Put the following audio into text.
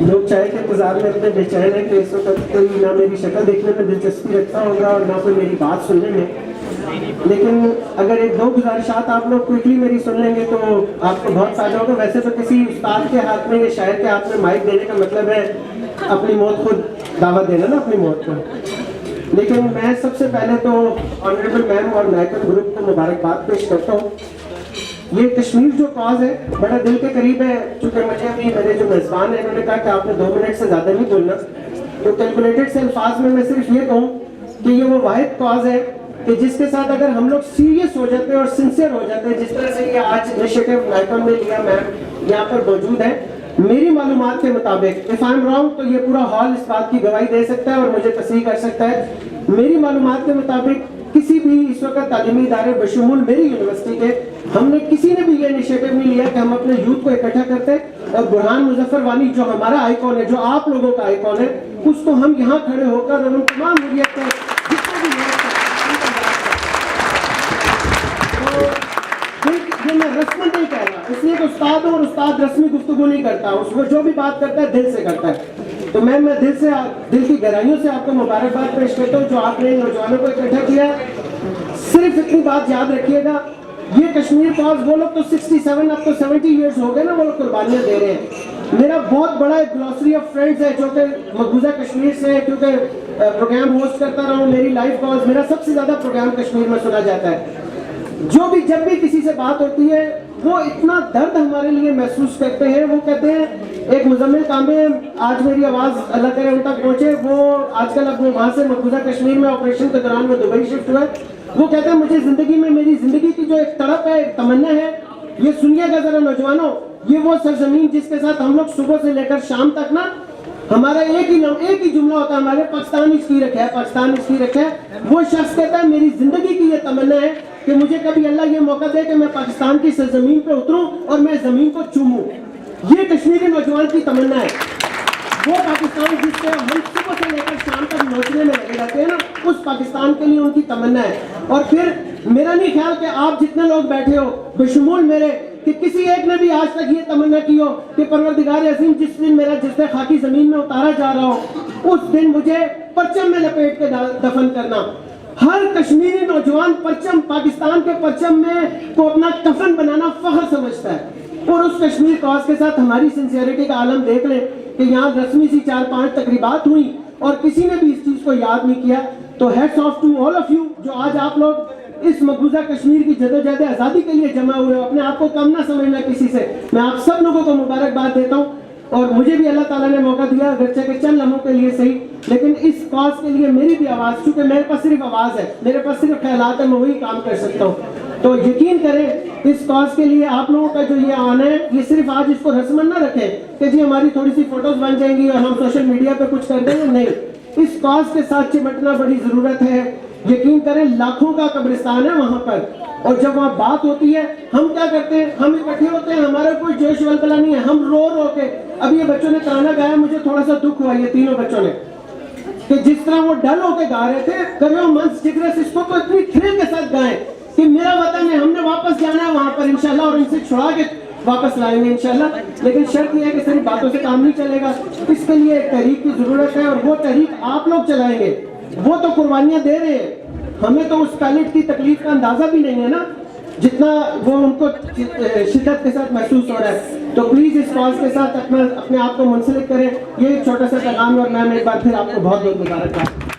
لوگ چائے کے انتظار میں اتنے بے چین ہیں کہ اس وقت کوئی نہ میری شکل دیکھنے میں دلچسپی رکھتا ہوگا اور نہ کوئی میری بات سننے میں. لیکن اگر ایک دو گزارشات آپ لوگ کوئکلی میری سن لیں گے تو آپ کو بہت فائدہ ہوگا. ویسے تو کسی استاد کے ہاتھ میں یا شاعر کے ہاتھ میں مائک دینے کا مطلب ہے اپنی موت خود دعویٰ دینا نا اپنی موت کو. لیکن میں سب سے پہلے تو آنریبل میم اور نائکن گروپ کو مبارکباد پیش کرتا ہوں. یہ کشمیر جو کاز ہے بڑا دل کے قریب ہے. چونکہ مجھے ابھی میرے جو میزبان ہیں انہوں نے کہا کہ آپ نے 2 منٹ سے زیادہ نہیں بولنا, تو کیلکولیٹڈ سے الفاظ میں صرف یہ کہوں کہ یہ وہ واحد کاز ہے کہ جس کے ساتھ اگر ہم لوگ سیریس ہو جاتے ہیں اور سنسیئر ہو جاتے ہیں, جس طرح سے یہ آج انیشیٹو نائکن نے لیا, میم یہاں پر موجود ہے. میری معلومات کے مطابق if I'm wrong تو یہ پورا ہال اس بات کی گواہی دے سکتا ہے اور مجھے تصحیح کر سکتا ہے. میری معلومات کے مطابق کسی بھی اس وقت تعلیمی ادارے بشمول میری یونیورسٹی کے ہم نے کسی نے بھی یہ انیشیٹو نہیں لیا کہ ہم اپنے یوتھ کو اکٹھا کرتے اور برہان مظفر وانی جو ہمارا آئیکن ہے, جو آپ لوگوں کا آئیکن ہے, اس کو ہم یہاں کھڑے ہو کر اور ہم تمام مریت کو یہ میں رسمن نہیں کہہ رہا, اس لیے کہ استاد ہوں اور استاد رسمی گفتگو نہیں کرتا, اس میں جو بھی بات کرتا ہے دل سے کرتا ہے. تو میں دل کی گہرائیوں سے آپ کو مبارکباد پیش کرتا ہوں جو آپ نے نوجوانوں کو اکٹھا کیا ہے. صرف اتنی بات یاد رکھیے گا, یہ کشمیر کاز وہ لوگ تو 67 اب تو 70 ایئرز ہو گئے نا, وہ لوگ قربانیاں دے رہے ہیں. میرا بہت بڑا ایک گلوسری آف فرینڈز ہے جو کہ مقبوضہ کشمیر سے, کیونکہ پروگرام ہوسٹ کرتا رہا ہوں, میری لائف کاز میرا سب سے زیادہ پروگرام کشمیر میں سنا جاتا ہے. جب بھی کسی سے بات ہوتی ہے وہ اتنا درد ہمارے لیے محسوس کرتے ہیں. وہ کہتے ہیں, ایک مزمل کامے آج میری آواز اللہ کرے ان تک پہنچے, وہ آج کل اب وہاں سے مقبوضہ کشمیر میں آپریشن کے دوران وہ دبئی شفٹ ہوا ہے. وہ کہتے ہیں مجھے زندگی میں میری زندگی کی جو ایک تڑپ ہے, ایک تمنا ہے, یہ سنیے گا ذرا نوجوانوں, یہ وہ سرزمین جس کے ساتھ ہم لوگ صبح سے لے کر شام تک نا ہمارا ایک ہی جملہ ہوتا ہے, ہمارے پاکستان اس کی رکھا ہے, پاکستان اس کی رکھا ہے. وہ شخص کہتا ہے میری زندگی کی یہ تمنا ہے کہ مجھے کبھی اللہ یہ موقع دے کہ میں پاکستان کی سرزمین پہ اتروں اور میں زمین کو چوموں. یہ کشمیری نوجوان کی تمنا ہے. وہ پاکستان جس سے ہم صبح سے لے کر شام تک نوچنے میں لگے رہتے ہیں نا, اس پاکستان کے لیے ان کی تمنا ہے. اور پھر میرا نہیں خیال کہ آپ جتنے لوگ بیٹھے ہو بشمول میرے کہ کسی ایک نے بھی آج تک یہ تمنا کی ہو کہ پروردگار عظیم جس دن میرا جسم خاکی زمین میں اتارا جا رہا ہو اس دن مجھے پرچم میں لپیٹ کے دفن کرنا. ہر کشمیری نوجوان پرچم, پاکستان کے پرچم میں کو اپنا کفن بنانا فخر سمجھتا ہے. اور اس کشمیر کاز کے ساتھ ہماری سنسیئرٹی کا عالم دیکھ لیں کہ یہاں رسمی سی 4-5 تقریبات ہوئی اور کسی نے بھی اس چیز کو یاد نہیں کیا. تو hats off to all of you جو آج آپ لوگ اس مقبوضہ کشمیر کی جدوجہد آزادی کے لیے جمع ہوئے ہو. اپنے آپ کو کم نہ سمجھنا کسی سے. میں آپ سب لوگوں کو مبارکباد دیتا ہوں اور مجھے بھی اللہ تعالیٰ نے موقع دیا اگرچہ کہ چند لمحوں کے لیے صحیح, لیکن اس کاز کے لیے میری بھی آواز, چونکہ میرے پاس صرف آواز ہے, میرے پاس صرف خیالات ہیں, میں وہی کام کر سکتا ہوں. تو یقین کریں اس کاز کے لیے آپ لوگوں کا جو یہ آنا ہے یہ صرف آج اس کو رسمن نہ رکھیں کہ جی ہماری تھوڑی سی فوٹوز بن جائیں گی اور ہم سوشل میڈیا پہ کچھ کر دیں گے. نہیں, اس کاز کے ساتھ چمٹنا بڑی ضرورت ہے. یقین کریں لاکھوں کا قبرستان ہے وہاں پر, اور جب وہاں بات ہوتی ہے ہم کیا کرتے ہیں, ہم اکٹھے ہوتے ہیں, ہمارا کوئی جوش ولولہ نہیں ہے, ہم رو رو کے. اب یہ بچوں نے ترانا گایا, مجھے تھوڑا سا دکھ ہوا یہ تینوں بچوں نے کہ جس طرح وہ ڈل ہو کے گا رہے تھے کرو منس جگرس, اس کو تو اتنی تھرل کے ساتھ گائیں کہ میرا وطن ہے, ہم نے واپس جانا ہے وہاں پر انشاءاللہ اور ان سے چھڑا کے واپس لائیں گے انشاءاللہ. لیکن شرط یہ ہے کہ صرف باتوں سے کام نہیں چلے گا, اس کے لیے ایک تحریک کی ضرورت ہے اور وہ تحریک آپ لوگ چلائیں گے. وہ تو قربانیاں دے رہے ہیں, ہمیں تو اس پیلٹ کی تکلیف کا اندازہ بھی نہیں ہے نا جتنا وہ ان کو شدت کے ساتھ محسوس ہو رہا ہے. تو پلیز اس کاز کے ساتھ اپنے آپ کو منسلک کریں. یہ ایک چھوٹا سا پیغام اور میں ایک بار پھر آپ کو بہت بہت مبارکباد.